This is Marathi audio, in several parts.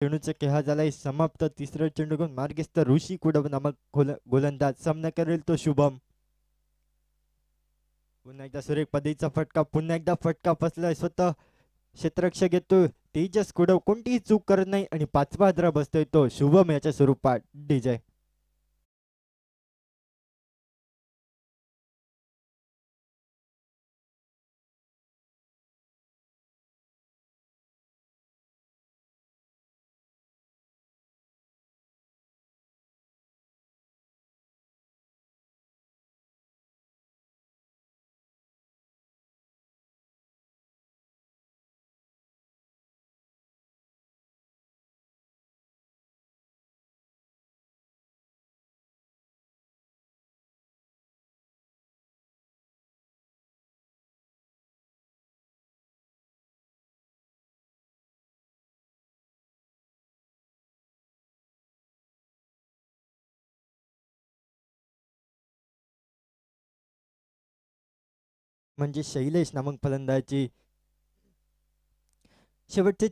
चेंडूचा खेळा झालाय समाप्त. तिसरा चेंडू घेऊन मार्गस्थ ऋषी कुडव नामक गोलंदाज सामना करेल तो शुभम. पुन्हा एकदा सुरेख पद्धतीचा फटका, पुन्हा एकदा फटका फसलाय, स्वतः क्षेत्ररक्षक येतोय तेजस कुडव, कोणतीही चूक करत नाही आणि पाचवा हादरा बसतोय तो शुभम याच्या स्वरूपात डीजे. म्हणजे शैलेश नामक फलंदाजी शेवटचे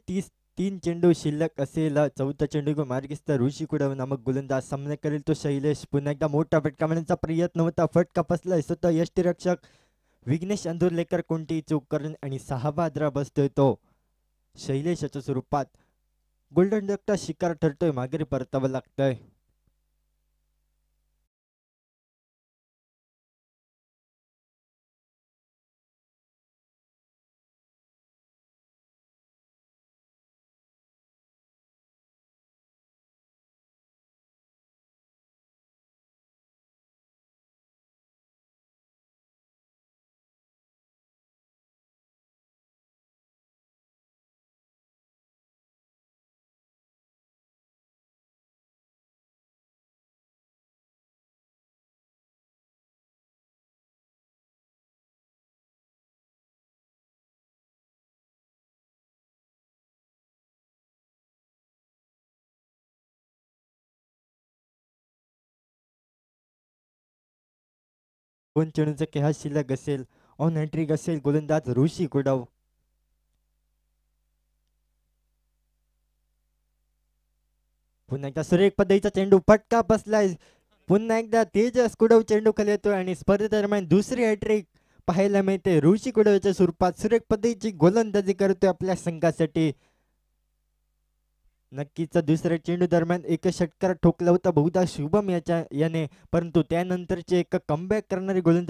3 चेंडू शिल्लक असेल. चौथा चेंडू घेऊन मार्गस्थ ऋषी कुडव नामक गोलंदाज सामना करेल तो शैलेश. पुन्हा एकदा मोठा फटका मारण्याचा प्रयत्न होता, फटका फसलाय, स्वतः यष्टीरक्षक विघ्नेश अंदुरलेकर कोणतीही चूक करून आणि सहावा हादरा बसतोय तो शैलेशाच्या स्वरूपात. गोल्डन डकचा शिकार ठरतोय, माघारी परतावं लागतंय. दोन चेंडूचा खेळा शिल्लक असेल. ऑन हॅट्रिक असेल गोलंदाज ऋषी कुडव. पुन्हा एकदा सुरेख पद्धतीचा चेंडू, फटका बसलाय, पुन्हा एकदा तेजस कुडव चेंडू खाली येतोय आणि स्पर्धेदरम्यान दुसरी हॅट्रिक पाहायला मिळते ऋषी कुडवच्या स्वरूपात. सुरेख पद्धतीची गोलंदाजी करतोय आपल्या संघासाठी. नक्कीच दुसऱ्या चेंडू दरम्यान एक षटकार ठोकला होता बहुधा शुभम याने, परंतु त्यानंतरचे एक कमबॅक करणारी गोलंदाजी